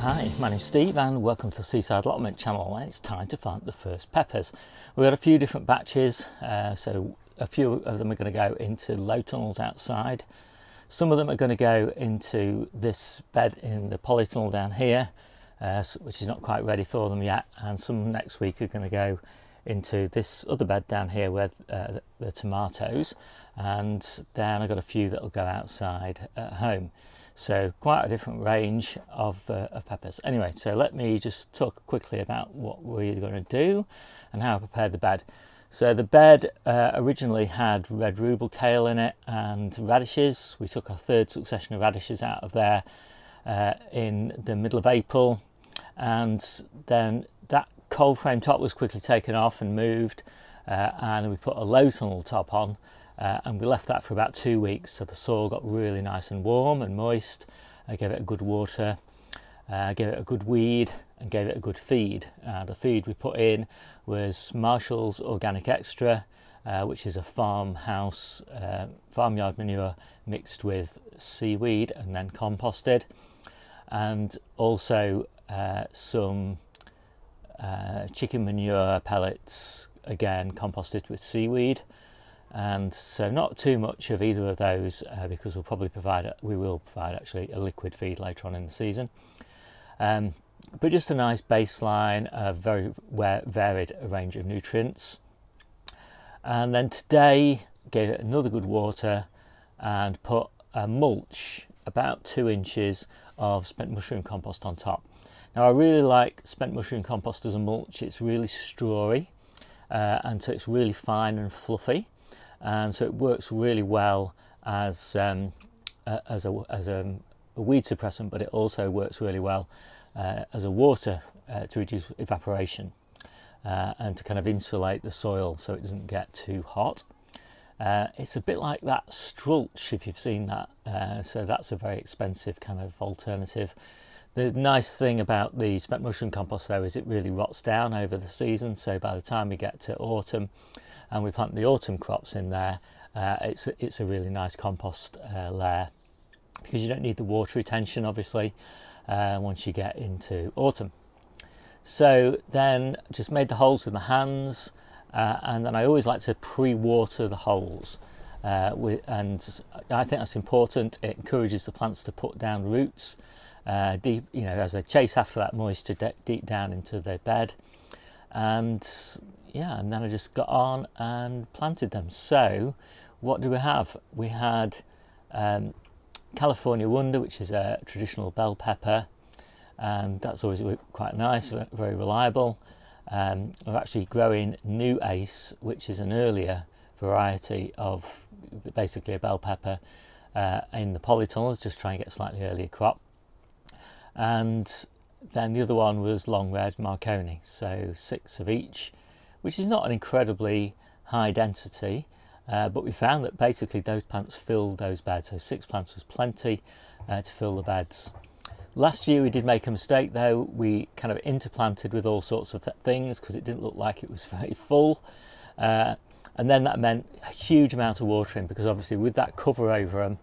Hi, my name's Steve and welcome to the Seaside Allotment channel, and it's time to plant the first peppers. We've got a few different batches, so a few of them are going to go into low tunnels outside. Some of them are going to go into this bed in the polytunnel down here, which is not quite ready for them yet, and some next week are going to go into this other bed down here where the tomatoes, and then I've got a few that will go outside at home. So quite a different range of peppers. Anyway, so let me just talk quickly about what we're going to do and how I prepared the bed. So the bed originally had red ruble kale in it and radishes. We took our third succession of radishes out of there in the middle of April, and then that cold frame top was quickly taken off and moved, and we put a low tunnel top on. And we left that for about 2 weeks, so the soil got really nice and warm and moist. I gave it a good water, gave it a good weed, and gave it a good feed. The feed we put in was Marshall's Organic Extra, which is a farmyard manure mixed with seaweed and then composted, and also some chicken manure pellets, again composted with seaweed. And so not too much of either of those, because we will provide actually a liquid feed later on in the season, but just a nice baseline, a very varied range of nutrients. And then today gave it another good water and put a mulch, about 2 inches of spent mushroom compost on top. Now I really like spent mushroom compost as a mulch. It's really strawy, and so it's really fine and fluffy. And so it works really well as a weed suppressant, but it also works really well as a water to reduce evaporation and to kind of insulate the soil so it doesn't get too hot. It's a bit like that strulch, if you've seen that, so that's a very expensive kind of alternative. The nice thing about the spent mushroom compost though is it really rots down over the season, so by the time we get to autumn and we plant the autumn crops in there, it's a really nice compost layer, because you don't need the water retention obviously once you get into autumn. So then just made the holes with my hands, and then I always like to pre-water the holes, and I think that's important. It encourages the plants to put down roots deep, as they chase after that moisture deep down into the bed. And then I just got on and planted them. So what do we have? We had California Wonder, which is a traditional bell pepper, and that's always quite nice, very reliable. We're actually growing New Ace, which is an earlier variety of basically a bell pepper in the polytunnels, just try and get a slightly earlier crop. And then the other one was long red Marconi, so 6 of each, which is not an incredibly high density, but we found that basically those plants filled those beds, so 6 plants was plenty to fill the beds. Last year we did make a mistake though. We kind of interplanted with all sorts of things because it didn't look like it was very full, and then that meant a huge amount of watering, because obviously with that cover over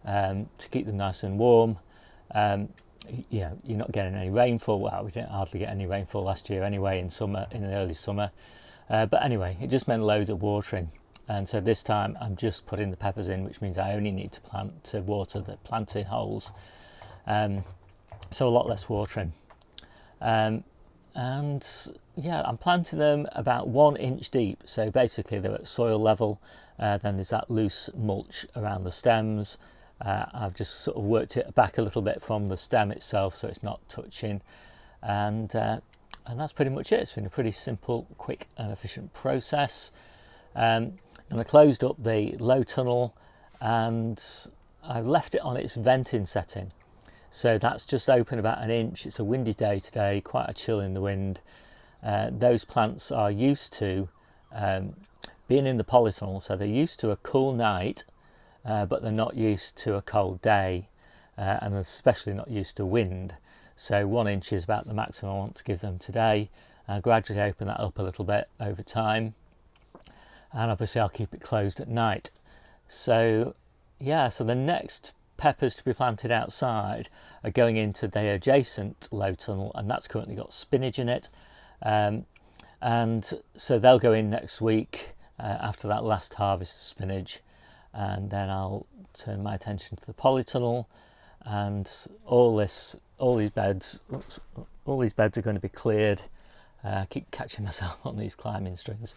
them to keep them nice and warm, you're not getting any rainfall. Well, we didn't hardly get any rainfall last year anyway in the early summer, but anyway, it just meant loads of watering. And so this time I'm just putting the peppers in, which means I only need to water the planting holes, so a lot less watering. I'm planting them about 1 inch deep, so basically they're at soil level. Then there's that loose mulch around the stems. I've just sort of worked it back a little bit from the stem itself so it's not touching, and that's pretty much it. It's been a pretty simple, quick and efficient process. And I closed up the low tunnel and I left it on its venting setting, so that's just open about 1 inch. It's a windy day today, quite a chill in the wind. Those plants are used to being in the polytunnel, so they're used to a cool night, but they're not used to a cold day, and especially not used to wind. So 1 inch is about the maximum I want to give them today. I'll gradually open that up a little bit over time, and obviously I'll keep it closed at night. So the next peppers to be planted outside are going into the adjacent low tunnel, and that's currently got spinach in it, and so they'll go in next week after that last harvest of spinach, and then I'll turn my attention to the polytunnel, and all these beds are going to be cleared. I keep catching myself on these climbing strings.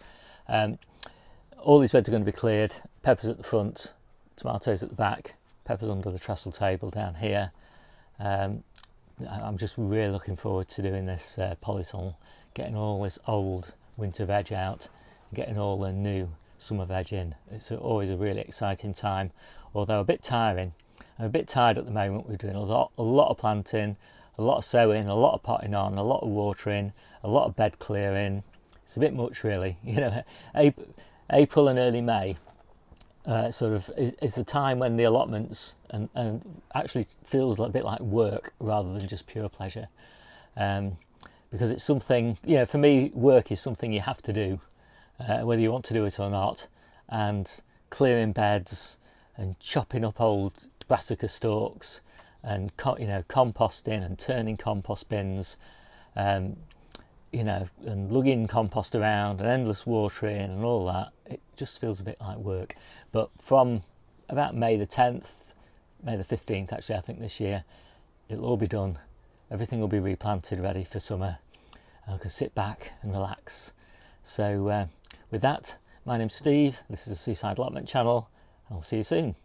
All these beds are going to be cleared, peppers at the front, tomatoes at the back, peppers under the trestle table down here. I'm just really looking forward to doing this polytunnel, getting all this old winter veg out, and getting all the new summer veg in. It's always a really exciting time, although a bit tiring. I'm a bit tired at the moment. We're doing a lot of planting, a lot of sowing, a lot of potting on, a lot of watering, a lot of bed clearing. It's a bit much, really. You know, April and early May sort of is the time when the allotments and actually feels a bit like work rather than just pure pleasure, because it's something, you know, for me, work is something you have to do, whether you want to do it or not. And clearing beds and chopping up old brassica stalks, and composting and turning compost bins, you know, and lugging compost around and endless watering and all that, it just feels a bit like work. But from about May the 10th, May the 15th actually, I think this year, it'll all be done. Everything will be replanted, ready for summer, and I can sit back and relax. So with that, my name's Steve, this is the Seaside Allotment channel, and I'll see you soon.